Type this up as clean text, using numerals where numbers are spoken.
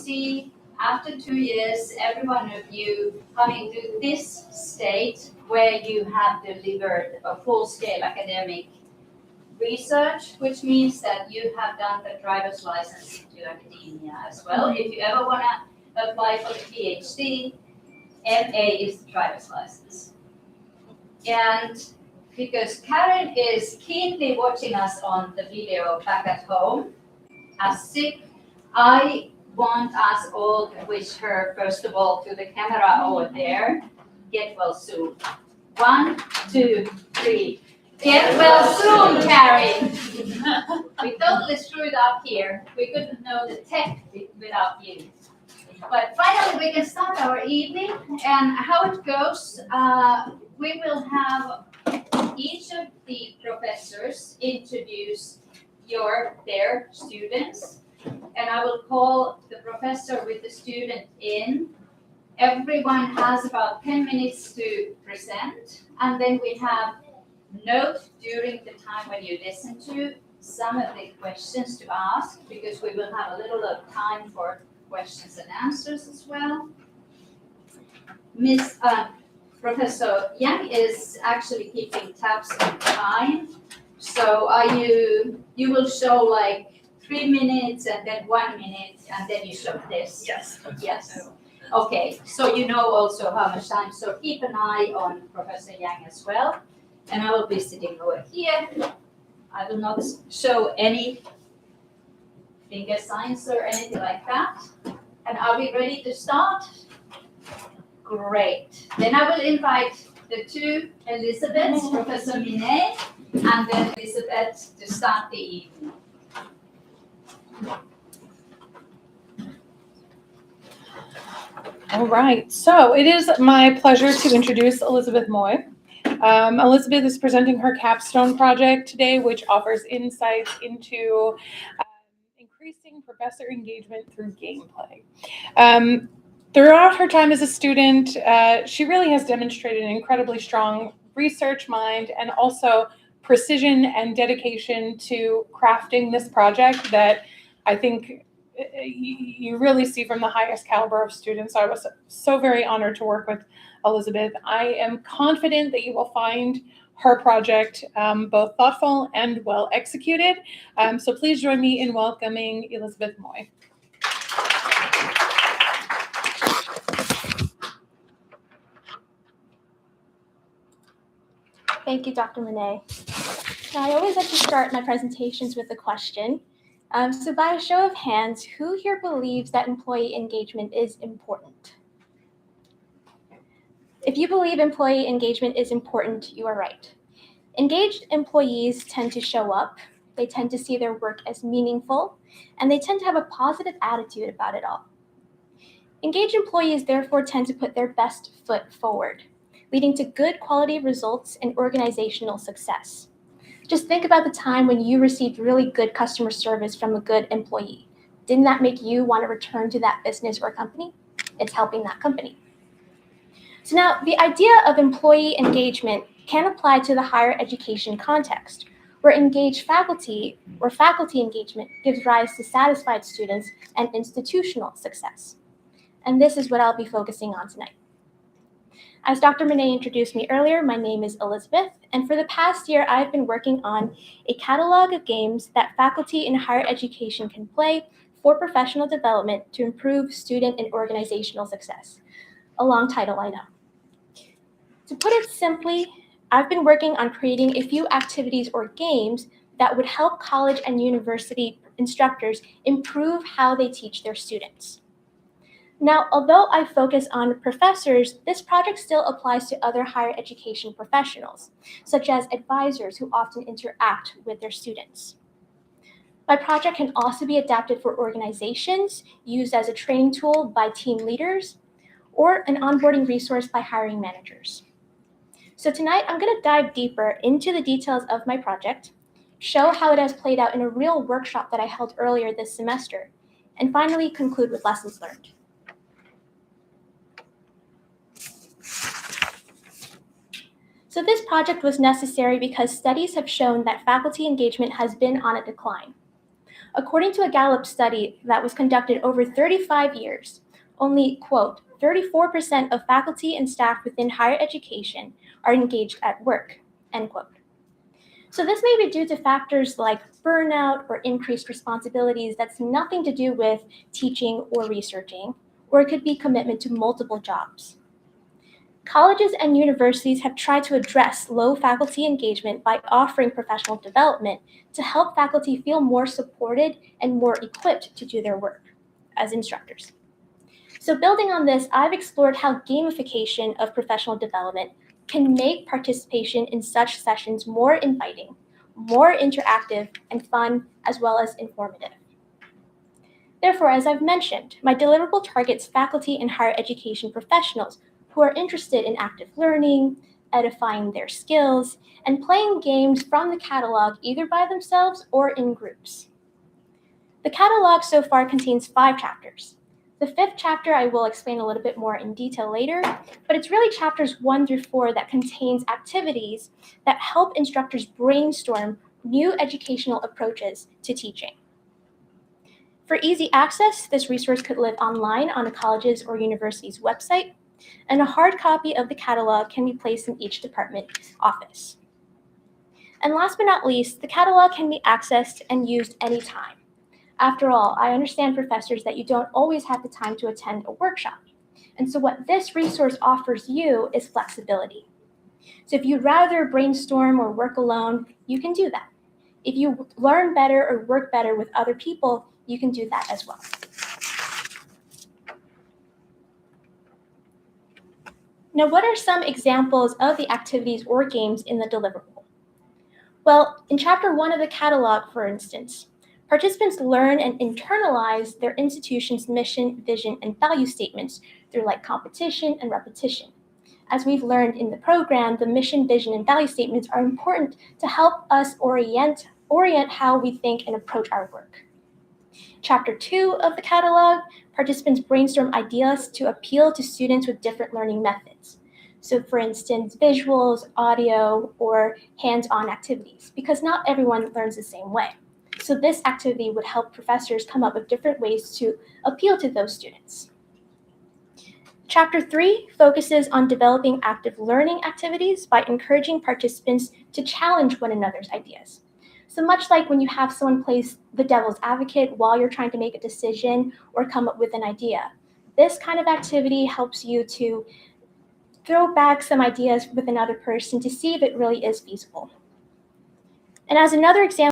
see after 2 years, every one of you coming to this state where you have delivered a full-scale academic research, which means that you have done the driver's license into academia as well. If you ever want to apply for the PhD, MA is the driver's license. And because Karen is keenly watching us on the video back at home, as sick, I want us all to wish her, first of all, to the camera over there, get well soon. 1, 2, 3. Get well soon, Karen. We totally screwed up here. We couldn't know the tech without you. But finally, we can start our evening. And how it goes, we will have each of the professors introduce their students. And I will call the professor with the student in. Everyone has about 10 minutes to present. And then we have note during the time when you listen to some of the questions to ask, because we will have a little of time for questions and answers as well. Professor Yang is actually keeping tabs on time. So you will show like 3 minutes and then 1 minute and then you show this. Yes. Yes. Okay, so you know also how much time. So keep an eye on Professor Yang as well. And I will be sitting over here. I will not show any finger signs or anything like that. And are we ready to start? Great. Then I will invite the two Elizabeths, Professor Minet and then Elizabeth, to start the evening. All right, so it is my pleasure to introduce Elizabeth Moy. Elizabeth is presenting her Capstone project today, which offers insights into increasing professor engagement through gameplay. Throughout her time as a student, she really has demonstrated an incredibly strong research mind and also precision and dedication to crafting this project that I think you really see from the highest caliber of students. I was so very honored to work with Elizabeth. I am confident that you will find her project both thoughtful and well executed. So please join me in welcoming Elizabeth Moy. Thank you, Dr. Monet. Now, I always like to start my presentations with a question. So by a show of hands, who here believes that employee engagement is important? If you believe employee engagement is important, you are right. Engaged employees tend to show up, they tend to see their work as meaningful, and they tend to have a positive attitude about it all. Engaged employees therefore tend to put their best foot forward, leading to good quality results and organizational success. Just think about the time when you received really good customer service from a good employee. Didn't that make you want to return to that business or company? It's helping that company. So now the idea of employee engagement can apply to the higher education context, where engaged faculty or faculty engagement gives rise to satisfied students and institutional success. And this is what I'll be focusing on tonight. As Dr. Monet introduced me earlier, my name is Elizabeth, and for the past year, I've been working on a catalog of games that faculty in higher education can play for professional development to improve student and organizational success. A long title, I know. To put it simply, I've been working on creating a few activities or games that would help college and university instructors improve how they teach their students. Now, although I focus on professors, this project still applies to other higher education professionals, such as advisors who often interact with their students. My project can also be adapted for organizations, used as a training tool by team leaders, or an onboarding resource by hiring managers. So tonight, I'm going to dive deeper into the details of my project, show how it has played out in a real workshop that I held earlier this semester, and finally conclude with lessons learned. So this project was necessary because studies have shown that faculty engagement has been on a decline. According to a Gallup study that was conducted over 35 years, only, quote, 34% of faculty and staff within higher education are engaged at work, end quote. So this may be due to factors like burnout or increased responsibilities that's nothing to do with teaching or researching, or it could be commitment to multiple jobs. Colleges and universities have tried to address low faculty engagement by offering professional development to help faculty feel more supported and more equipped to do their work as instructors. So building on this, I've explored how gamification of professional development can make participation in such sessions more inviting, more interactive and fun, as well as informative. Therefore, as I've mentioned, my deliverable targets faculty and higher education professionals who are interested in active learning, edifying their skills, and playing games from the catalog either by themselves or in groups. The catalog so far contains 5 chapters. The 5th chapter I will explain a little bit more in detail later, but it's really chapters 1 through 4 that contains activities that help instructors brainstorm new educational approaches to teaching. For easy access, this resource could live online on a college's or university's website, and a hard copy of the catalog can be placed in each department office. And last but not least, the catalog can be accessed and used anytime. After all, I understand, professors, that you don't always have the time to attend a workshop. And so what this resource offers you is flexibility. So if you'd rather brainstorm or work alone, you can do that. If you learn better or work better with other people, you can do that as well. Now, what are some examples of the activities or games in the deliverable? Well, in chapter 1 of the catalog, for instance, participants learn and internalize their institution's mission, vision, and value statements through competition and repetition. As we've learned in the program, the mission, vision, and value statements are important to help us orient how we think and approach our work. Chapter 2 of the catalog, participants brainstorm ideas to appeal to students with different learning methods. So for instance, visuals, audio, or hands-on activities, because not everyone learns the same way. So this activity would help professors come up with different ways to appeal to those students. Chapter 3 focuses on developing active learning activities by encouraging participants to challenge one another's ideas. So much like when you have someone play the devil's advocate while you're trying to make a decision or come up with an idea, this kind of activity helps you to throw back some ideas with another person to see if it really is feasible. And as another example,